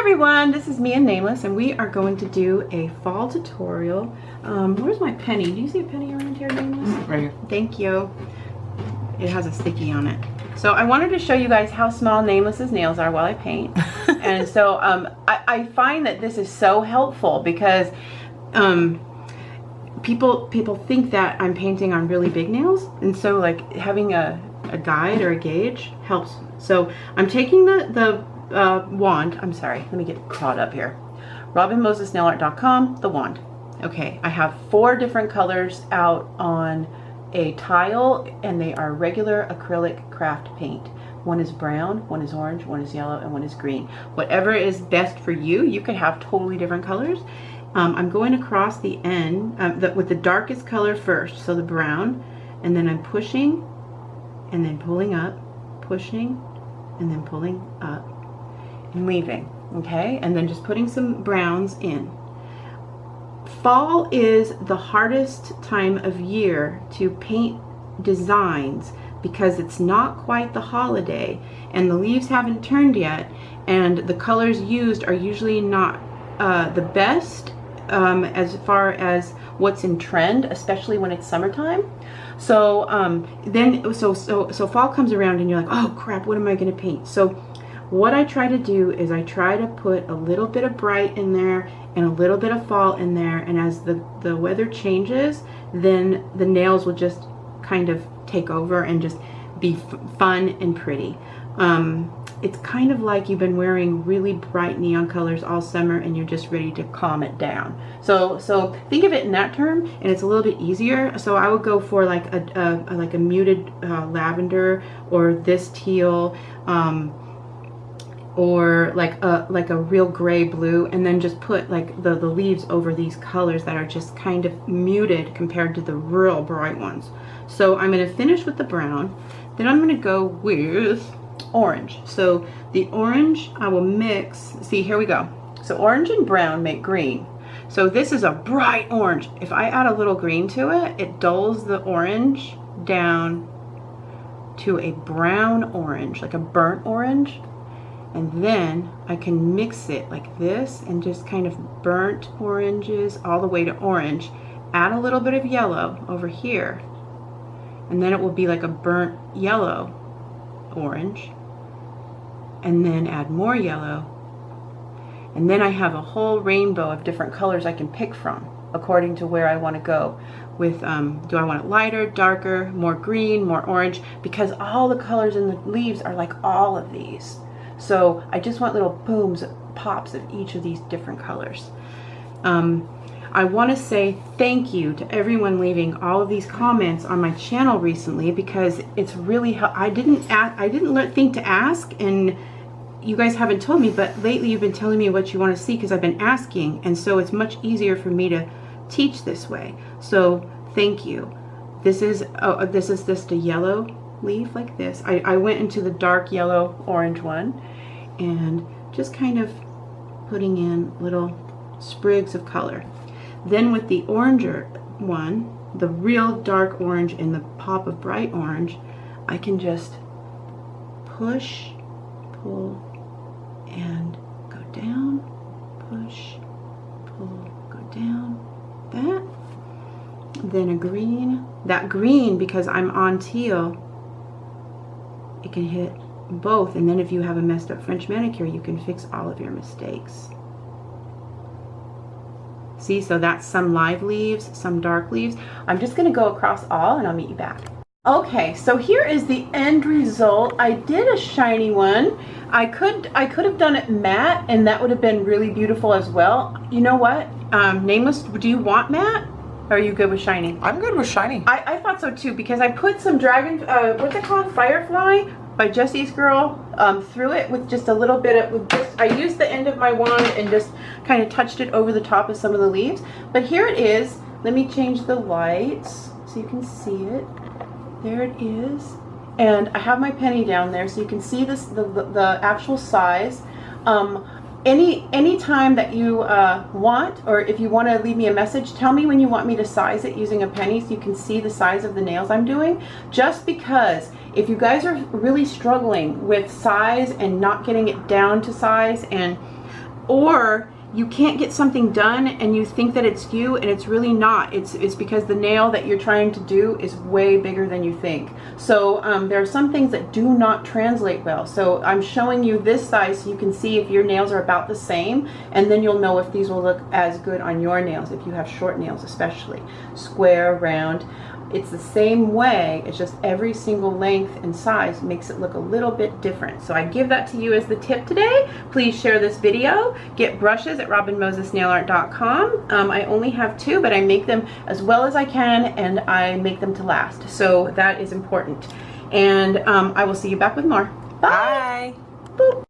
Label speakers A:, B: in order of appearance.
A: everyone, this is me and Nameless, and we are going to do a fall tutorial. Where's my penny? Do you see a penny around here, Nameless?
B: Right here.
A: Thank you. It has a sticky on it. So I wanted to show you guys how small Nameless's nails are while I paint. And so I find that this is so helpful because people think that I'm painting on really big nails, and so like having a guide or a gauge helps. So I'm taking the wand. I'm sorry, let me get caught up here. RobinMosesNailArt.com, the wand. Okay, I have 4 different colors out on a tile, and they are regular acrylic craft paint. One is brown, one is orange, one is yellow, and one is green. Whatever is best for you. You could have totally different colors. I'm going across the end with the darkest color first, so the brown, and then I'm pushing and then pulling up, pushing and then pulling up and leaving, okay? And then just putting some browns in. Fall is the hardest time of year to paint designs because it's not quite the holiday and the leaves haven't turned yet, and the colors used are usually not the best as far as what's in trend, especially when it's summertime. So so fall comes around and you're like, oh crap, what am I going to paint? So what I try to do is I try to put a little bit of bright in there and a little bit of fall in there, and as the weather changes, then the nails will just kind of take over and just be fun and pretty. It's kind of like you've been wearing really bright neon colors all summer and you're just ready to calm it down. So think of it in that term, and it's a little bit easier. So I would go for like a muted lavender, or this teal, or like a real gray blue, and then just put like the leaves over these colors that are just kind of muted compared to the real bright ones. So I'm going to finish with the brown, then I'm going to go with orange. So the orange I will mix. See, here we go. So orange and brown make green. So this is a bright orange. If I add a little green to it, it dulls the orange down to a brown orange, like a burnt orange. And then I can mix it like this and just kind of burnt oranges all the way to orange. Add a little bit of yellow over here, and then it will be like a burnt yellow orange, and then add more yellow, and then I have a whole rainbow of different colors I can pick from according to where I want to go with do I want it lighter, darker, more green, more orange, because all the colors in the leaves are like all of these. So I just want little booms, pops of each of these different colors. I want to say thank you to everyone leaving all of these comments on my channel recently, because it's really I didn't think to ask, and you guys haven't told me, but lately you've been telling me what you want to see because I've been asking, and so it's much easier for me to teach this way. So thank you. This is just a yellow leaf like this. I went into the dark yellow orange one and just kind of putting in little sprigs of color. Then with the oranger one, the real dark orange and the pop of bright orange, I can just push, pull, and go down, push, pull, go down, that. Then a green, that green, because I'm on teal, it can hit both, and then if you have a messed up French manicure, you can fix all of your mistakes. See, so that's some live leaves, some dark leaves. I'm just going to go across all, and I'll meet you back. Okay, so here is the end result. I did a shiny one. I could have done it matte, and that would have been really beautiful as well. You know what? Nameless, do you want matte? Or are you good with shiny?
B: I'm good with shiny.
A: I thought so too, because I put some dragon, what's it called? Firefly by Jessie's Girl through it with just a little bit of, I used the end of my wand and just kind of touched it over the top of some of the leaves. But here it is. Let me change the lights so you can see it. There it is. And I have my penny down there so you can see this, the actual size. Any time that you want, or if you want to leave me a message, tell me when you want me to size it using a penny so you can see the size of the nails I'm doing. Just because if you guys are really struggling with size and not getting it down to size, and or you can't get something done and you think that it's you and it's really not. It's because the nail that you're trying to do is way bigger than you think. So there are some things that do not translate well. So I'm showing you this size so you can see if your nails are about the same, and then you'll know if these will look as good on your nails, if you have short nails especially. Square, round. It's the same way, it's just every single length and size makes it look a little bit different. So I give that to you as the tip today. Please share this video. Get brushes at robinmosesnailart.com. I only have 2, but I make them as well as I can, and I make them to last. So that is important. And I will see you back with more. Bye.
B: Bye.
A: Boop.